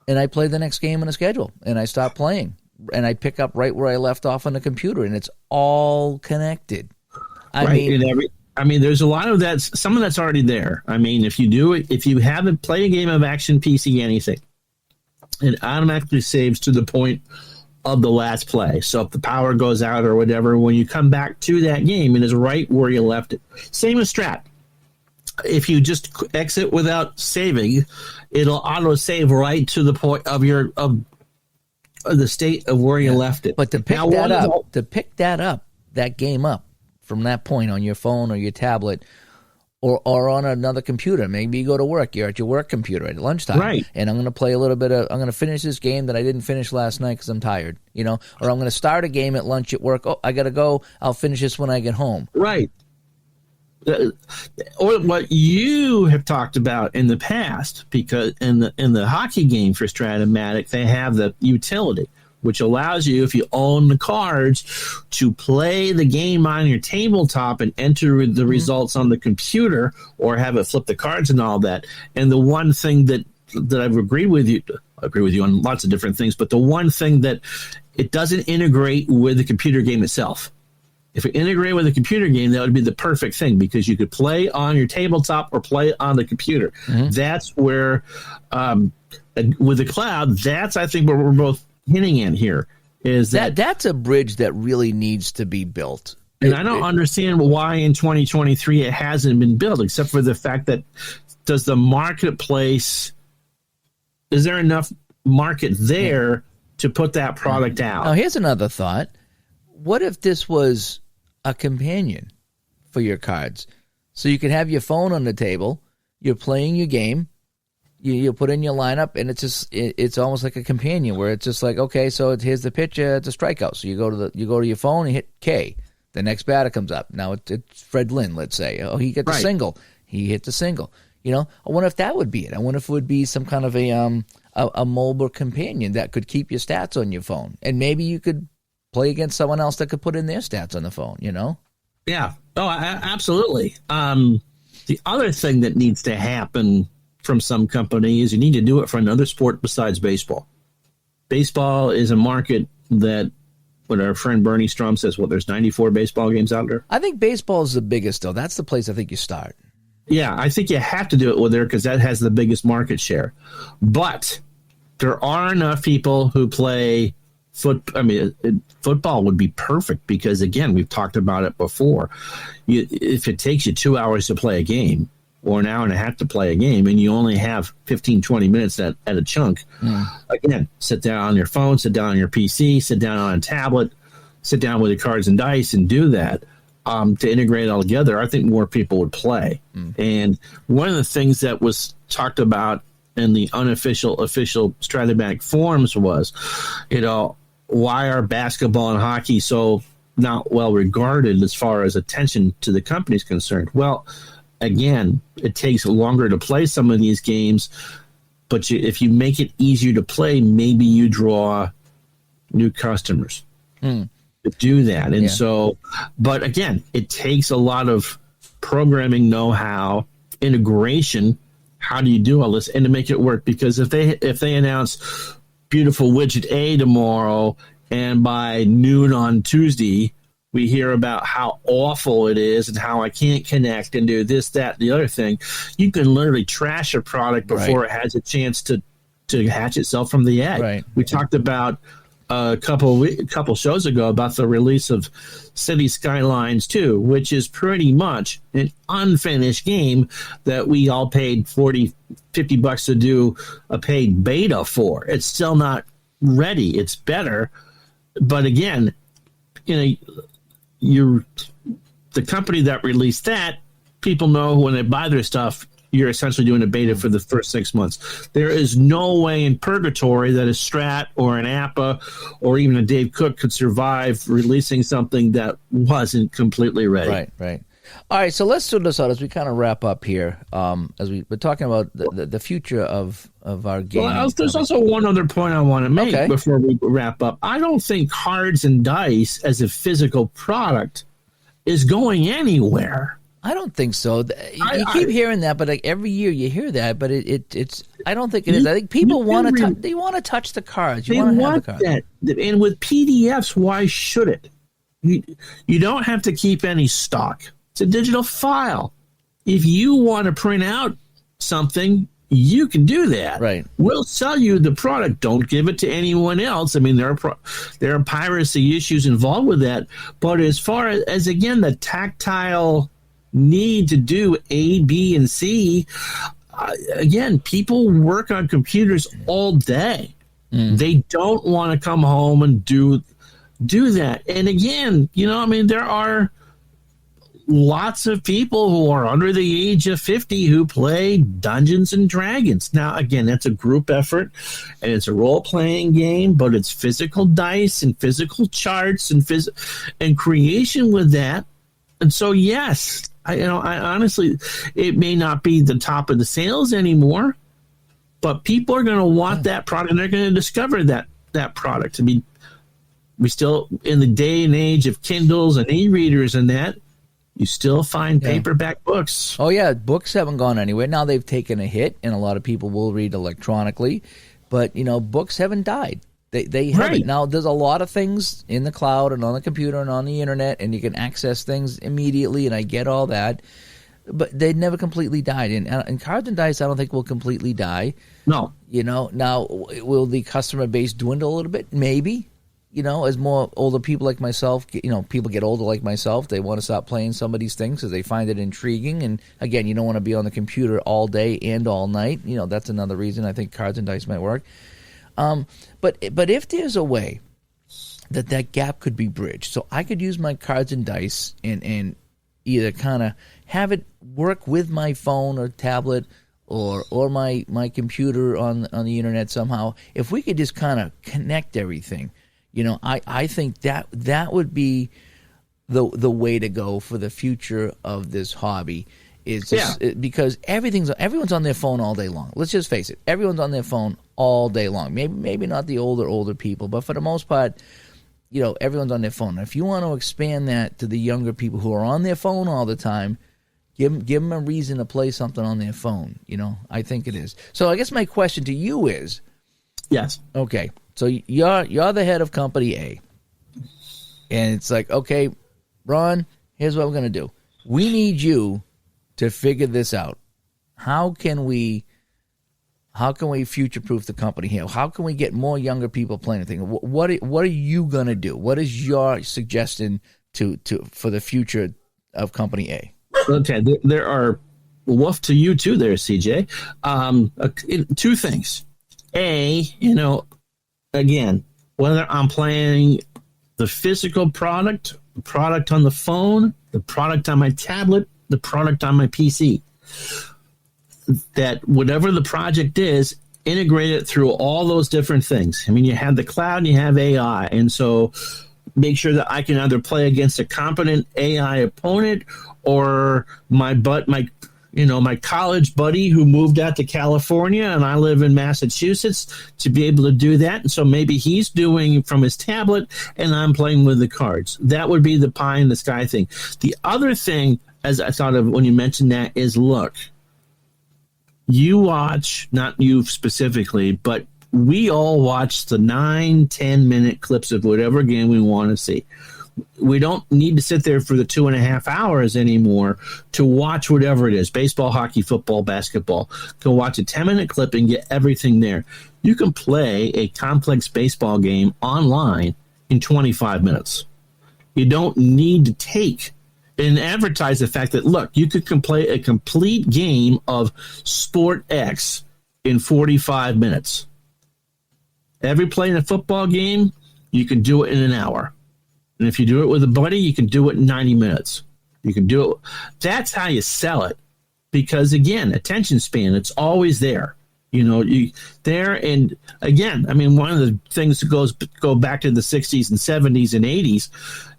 and I play the next game on a schedule, and I stop playing, and I pick up right where I left off on the computer, and it's all connected. I mean, there's a lot of that. Some of that's already there. I mean, if you haven't played a game of action PC anything, it automatically saves to the point of the last play. So if the power goes out or whatever, when you come back to that game, it is right where you left it. Same with Strat. If you just exit without saving, it'll auto save right to the point of the state of where you left it. But to pick that game up from that point on your phone or your tablet or on another computer. Maybe you go to work. You're at your work computer at lunchtime. Right. And I'm going to play a little bit of – I'm going to finish this game that I didn't finish last night because I'm tired, Or I'm going to start a game at lunch at work. Oh, I got to go. I'll finish this when I get home. Right. Or what you have talked about in the past, because in the hockey game for Stratomatic, they have the utility, which allows you, if you own the cards, to play the game on your tabletop and enter the results on the computer, or have it flip the cards and all that. And the one thing that I've agreed with you on lots of different things, but the one thing that it doesn't integrate with the computer game itself. If it integrated with a computer game, that would be the perfect thing, because you could play on your tabletop or play on the computer. Mm-hmm. That's where, with the cloud, that's, I think, what we're both hinting at here. Is that's a bridge that really needs to be built. And I don't understand why in 2023 it hasn't been built, except for the fact that is there enough market there to put that product out? Now, here's another thought. What if this was a companion for your cards? So you can have your phone on the table, you're playing your game, you put in your lineup, and it's almost like a companion where it's just like, okay, so here's the pitch, it's a strikeout. So you go to your phone and hit K. The next batter comes up. Now it's Fred Lynn, let's say. Oh, he gets a single. He hits a single. I wonder if that would be it. I wonder if it would be some kind of a mobile companion that could keep your stats on your phone, and maybe you could play against someone else that could put in their stats on the phone, you know? Yeah. Oh, absolutely. The other thing that needs to happen from some company is you need to do it for another sport besides baseball. Baseball is a market that, what our friend Bernie Strom says, there's 94 baseball games out there. I think baseball is the biggest, though. That's the place I think you start. Yeah, I think you have to do it with there because that has the biggest market share. But there are enough people who play football would be perfect because, again, we've talked about it before. If it takes you 2 hours to play a game or an hour and a half to play a game and you only have 15, 20 minutes at a chunk, again, sit down on your phone, sit down on your PC, sit down on a tablet, sit down with your cards and dice and do that. To integrate it all together, I think more people would play. And one of the things that was talked about in the official Stratobank forums was, why are basketball and hockey so not well regarded as far as attention to the company is concerned? Well, again, it takes longer to play some of these games, but if you make it easier to play, maybe you draw new customers to do that. And so, but again, it takes a lot of programming know-how, integration. How do you do all this and to make it work? Because if they announce beautiful widget A tomorrow, and by noon on Tuesday, we hear about how awful it is and how I can't connect and do this, that, the other thing, you can literally trash a product before it has a chance to hatch itself from the egg. Right. We talked about a couple shows ago about the release of City Skylines 2, which is pretty much an unfinished game that we all paid $40-$50 to do a paid beta for. It's still not ready. It's better. But again, the company that released that, people know when they buy their stuff, you're essentially doing a beta for the first 6 months. There is no way in purgatory that a Strat or an Appa or even a Dave Cook could survive releasing something that wasn't completely ready. Right. All right, so let's do this out as we kind of wrap up here. As we're talking about the future of our game. Well, there's also one other point I want to make before we wrap up. I don't think cards and dice as a physical product is going anywhere. I don't think so. You keep hearing that, but like every year you hear that, but it's. I don't think it is. I think people want to. They want to touch the cards. You want to have the cards. That. And with PDFs, why should it? You don't have to keep any stock. It's a digital file. If you want to print out something, you can do that. Right. We'll sell you the product. Don't give it to anyone else. I mean, there are piracy issues involved with that. But as far as again, the tactile need to do A, B, and C, again, people work on computers all day. They don't want to come home and do that. And again, there are lots of people who are under the age of 50 who play Dungeons and Dragons. Now, again, that's a group effort and it's a role-playing game, but it's physical dice and physical charts and creation with that. And so, yes, I honestly, it may not be the top of the sales anymore, but people are going to want that product and they're going to discover that product. I mean, we still, in the day and age of Kindles and e-readers and that, you still find paperback books. Oh, yeah. Books haven't gone anywhere. Now they've taken a hit, and a lot of people will read electronically. But, books haven't died. They haven't. Now, there's a lot of things in the cloud and on the computer and on the internet, and you can access things immediately, and I get all that. But they never completely died. And cards and dice, I don't think will completely die. No. Now, will the customer base dwindle a little bit? Maybe. As more older people like myself, people get older like myself, they want to stop playing some of these things because they find it intriguing. And again, you don't want to be on the computer all day and all night. That's another reason I think cards and dice might work. But if there's a way that gap could be bridged, so I could use my cards and dice and either kind of have it work with my phone or tablet or my computer on the internet somehow. If we could just kind of connect everything. I think that would be the way to go for the future of this hobby. Is just, because everyone's on their phone all day long. Let's just face it, everyone's on their phone all day long. Maybe not the older people, but for the most part, everyone's on their phone. If you want to expand that to the younger people who are on their phone all the time, give them a reason to play something on their phone. I think it is. So I guess my question to you is, yes, okay, so you're the head of company A, and it's like, okay, Ron, here's what we're going to do. We need you to figure this out. How can we future-proof the company here? How can we get more younger people playing the thing? What are you going to do? What is your suggestion for the future of company A? Okay, there are woof to you too there, CJ. Two things. A, again, whether I'm playing the physical product, the product on the phone, the product on my tablet, the product on my PC, that whatever the project is, integrate it through all those different things. I mean, you have the cloud and you have AI, and so make sure that I can either play against a competent AI opponent or my college buddy who moved out to California and I live in Massachusetts to be able to do that. And so maybe he's doing from his tablet and I'm playing with the cards. That would be the pie in the sky thing. The other thing, as I thought of when you mentioned that, is look, you watch, not you specifically, but we all watch the 9-10 minute clips of whatever game we want to see. We don't need to sit there for the 2.5 hours anymore to watch whatever it is, baseball, hockey, football, basketball. Go watch a 10-minute clip and get everything there. You can play a complex baseball game online in 25 minutes. You don't need to take and advertise the fact that, look, you could play a complete game of Sport X in 45 minutes. Every play in a football game, you can do it in an hour. And if you do it with a buddy, you can do it in 90 minutes. You can do it. That's how you sell it. Because, again, attention span, it's always there. There. And, again, I mean, one of the things that go back to the 60s and 70s and 80s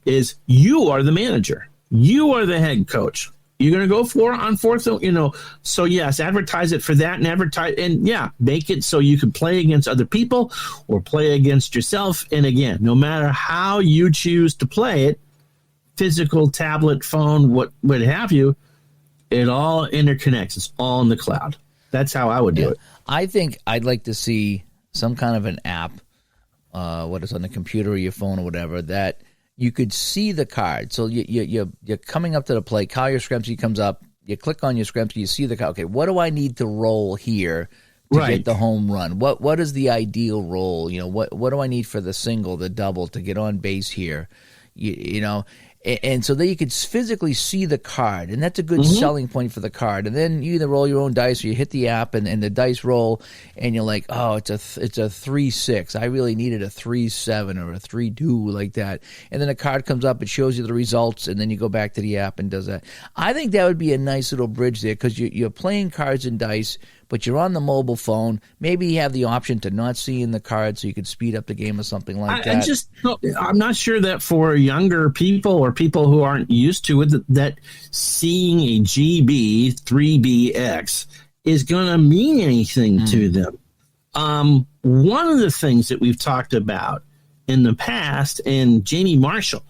is you are the manager. You are the head coach. You're going to go on fourth, So, yes, advertise it for that and make it so you can play against other people or play against yourself. And, again, no matter how you choose to play it, physical, tablet, phone, what have you, it all interconnects. It's all in the cloud. That's how I would do it. I think I'd like to see some kind of an app, whether it's on the computer or your phone or whatever, that you could see the card. So you're coming up to the plate. Kyle Yastrzemski comes up. You click on Yastrzemski. You see the card. Okay, what do I need to roll here to get the home run? What is the ideal roll? What do I need for the single, the double, to get on base here? And so that you could physically see the card, and that's a good selling point for the card. And then you either roll your own dice or you hit the app and the dice roll, and you're like, oh, it's a 3-6. I really needed a 3-7 or a 3-2 like that. And then a card comes up, it shows you the results, and then you go back to the app and does that. I think that would be a nice little bridge there because you're playing cards and dice, but you're on the mobile phone. Maybe you have the option to not see in the card so you could speed up the game or something like that. I'm not sure that for younger people or people who aren't used to it, that seeing a GB 3BX is going to mean anything to them. One of the things that we've talked about in the past, and Jamie Marshall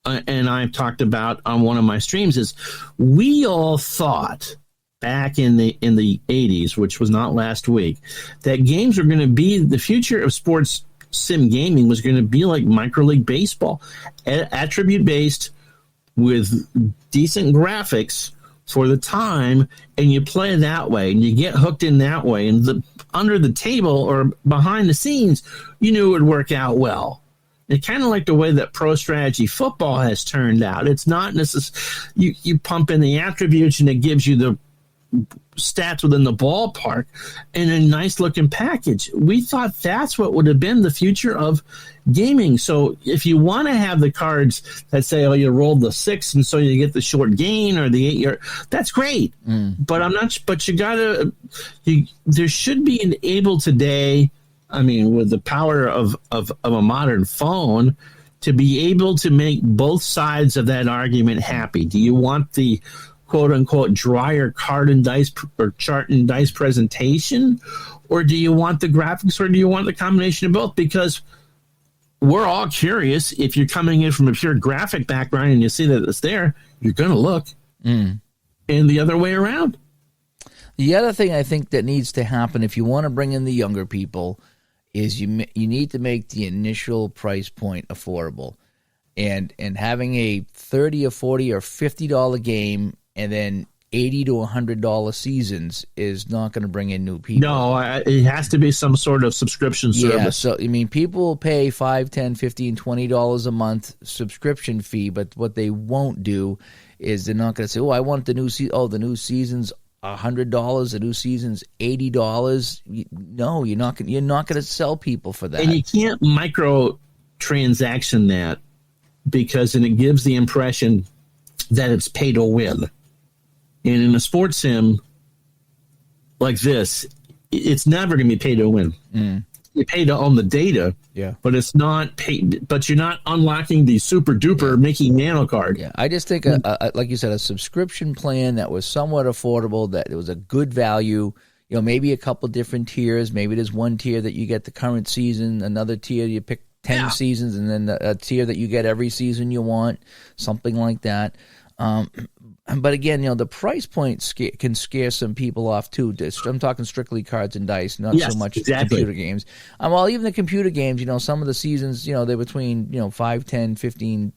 and I've talked about on one of my streams, is we all thought back in the 80s, which was not last week, that games were going to be the future of sports. Sim gaming was going to be like micro league baseball, attribute based with decent graphics for the time, and you play that way and you get hooked in that way, and under the table or behind the scenes, you knew it would work out well. It's kind of like the way that pro strategy football has turned out. It's not necessarily you pump in the attributes and it gives you the stats within the ballpark in a nice looking package. We thought that's what would have been the future of gaming. So if you want to have the cards that say, oh, you rolled the 6 and so you get the short gain or the 8-yard, that's great. But there should be an able today, I mean, with the power of a modern phone, to be able to make both sides of that argument happy. Do you want the quote-unquote drier card and dice or chart and dice presentation, or do you want the graphics, or do you want the combination of both? Because we're all curious. If you're coming in from a pure graphic background and you see that it's there, you're going to look. And the other way around. The other thing I think that needs to happen if you want to bring in the younger people is you need to make the initial price point affordable. And having a $30 or $40 or $50 game and then $80 to $100 seasons is not going to bring in new people. No, it has to be some sort of subscription service. Yeah, so I mean, people will pay $5, $10, $15, $20 a month subscription fee, but what they won't do is they're not going to say, "Oh, I want the new season. Oh, the new season's $100. The new season's $80." No, you're not going to sell people for that. And you can't micro transaction that, because then it gives the impression that it's pay to win. And in a sports sim like this, it's never going to be pay to win. You pay to own the data, but it's not pay. But you're not unlocking the super duper Mickey Nano card. Yeah, I just think, like you said, a subscription plan that was somewhat affordable, that it was a good value. You know, maybe a couple different tiers. Maybe there's one tier that you get the current season, another tier you pick 10 seasons, and then a tier that you get every season you want, something like that. But again, you know, the price point can scare some people off too. I'm talking strictly cards and dice, not so much computer games. Well, even the computer games, you know, some of the seasons, you know, they're between, you know, $5, $10, $15,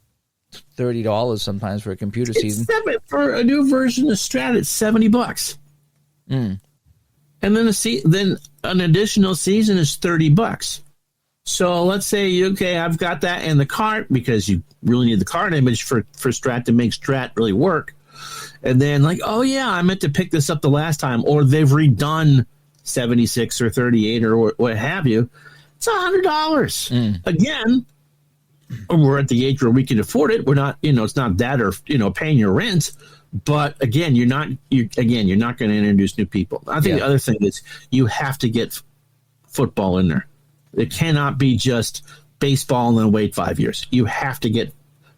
$30 sometimes for a computer season. For a new version of Strat, it's $70. And then then an additional season is $30. So let's say, okay, I've got that in the cart, because you really need the card image for Strat to make Strat really work. And then like, oh yeah, I meant to pick this up the last time, or they've redone 76 or 38 or what have you. It's $100. Again, we're at the age where we can afford it. We're not, you know, it's not that, or, you know, paying your rent. But again, you're not going to introduce new people. I think the other thing is you have to get football in there. It cannot be just baseball and then wait 5 years. You have to get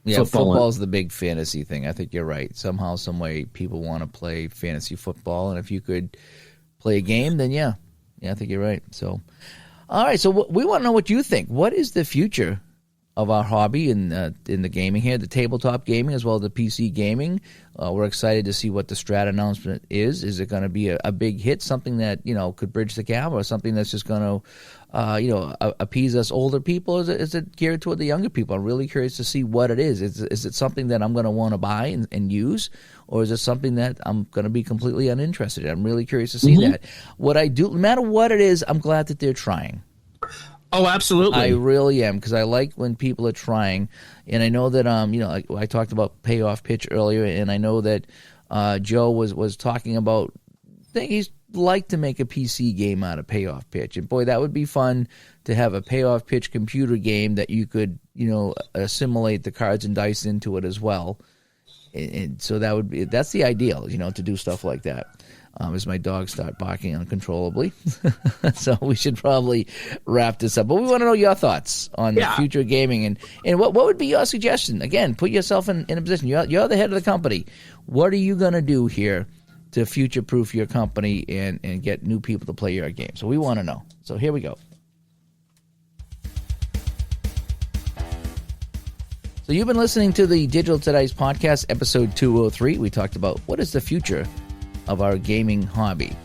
football is the big fantasy thing. I think you're right. Somehow, some way, people want to play fantasy football, and if you could play a game, then yeah, I think you're right. So, all right. So we want to know what you think. What is the future of our hobby in the gaming here, the tabletop gaming as well as the PC gaming? We're excited to see what the Strat announcement is. Is it going to be a big hit, something that, you know, could bridge the gap, or something that's just going to appease us older people? Is it geared toward the younger people? I'm really curious to see what it is. Is it something that I'm going to want to buy and use, or is it something that I'm going to be completely uninterested in? I'm really curious to see that. What I do, no matter what it is, I'm glad that they're trying. Oh, absolutely. I really am, because I like when people are trying. And I know that, you know, I talked about payoff pitch earlier, and I know that Joe was talking about, he's like to make a PC game out of payoff pitch. And boy, that would be fun to have a payoff pitch computer game that you could, you know, assimilate the cards and dice into it as well. And so that's the ideal, you know, to do stuff like that. As my dogs start barking uncontrollably. So we should probably wrap this up. But we want to know your thoughts on the future of gaming, and what would be your suggestion? Again, put yourself in a position. You're the head of the company. What are you going to do here to future-proof your company and get new people to play your game? So we want to know. So here we go. So you've been listening to the Digital to Dice podcast, episode 203. We talked about what is the future of our gaming hobby.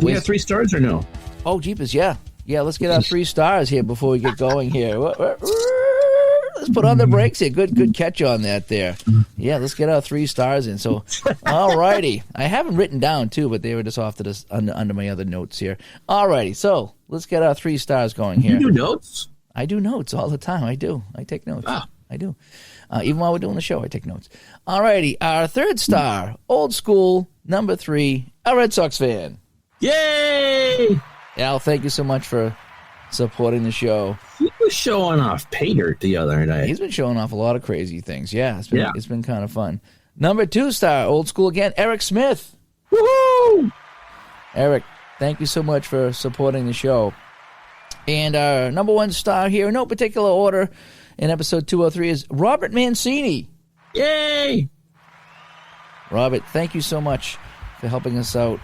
We have 3 stars or no? Oh, jeepers, yeah. Yeah, let's get our 3 stars here before we get going here. Let's put on the brakes here. Good catch on that there. Yeah, let's get our 3 stars in. So, all righty. I have them written down, too, but they were just off to this under my other notes here. All righty, so let's get our 3 stars going here. You do notes? I do notes all the time. I do. I take notes. I do. Even while we're doing the show, I take notes. All righty, our 3rd star, old school, number 3, a Red Sox fan. Yay! Al, thank you so much for supporting the show. He was showing off Pater the other night. He's been showing off a lot of crazy things. Yeah, it's been kind of fun. Number 2 star, old school again, Eric Smith. Woohoo! Eric, thank you so much for supporting the show. And our number 1 star here, in no particular order, in episode 203 is Robert Mancini. Yay! Robert, thank you so much for helping us out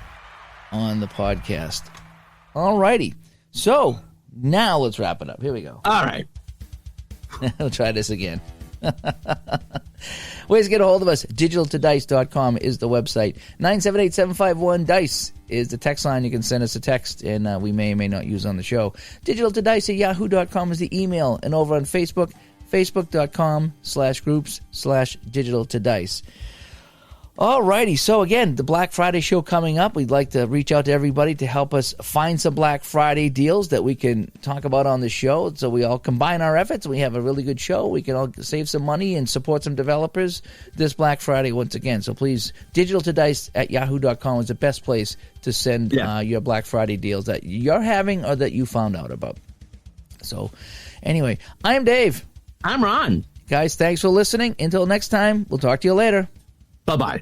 on the podcast. All righty. So, now let's wrap it up. Here we go. All right. We'll try this again. Ways to get a hold of us. digitaltodice.com is the website. 978-751-DICE is the text line. You can send us a text, and we may or may not use on the show. digitaltodice@yahoo.com is the email. And over on Facebook, facebook.com/groups/digitaltodice. All righty. So, again, the Black Friday show coming up. We'd like to reach out to everybody to help us find some Black Friday deals that we can talk about on the show. So we all combine our efforts. We have a really good show. We can all save some money and support some developers this Black Friday once again. So please, digitaltodice@yahoo.com is the best place to send your Black Friday deals that you're having or that you found out about. So, anyway, I'm Dave. I'm Ron. Guys, thanks for listening. Until next time, we'll talk to you later. Bye-bye.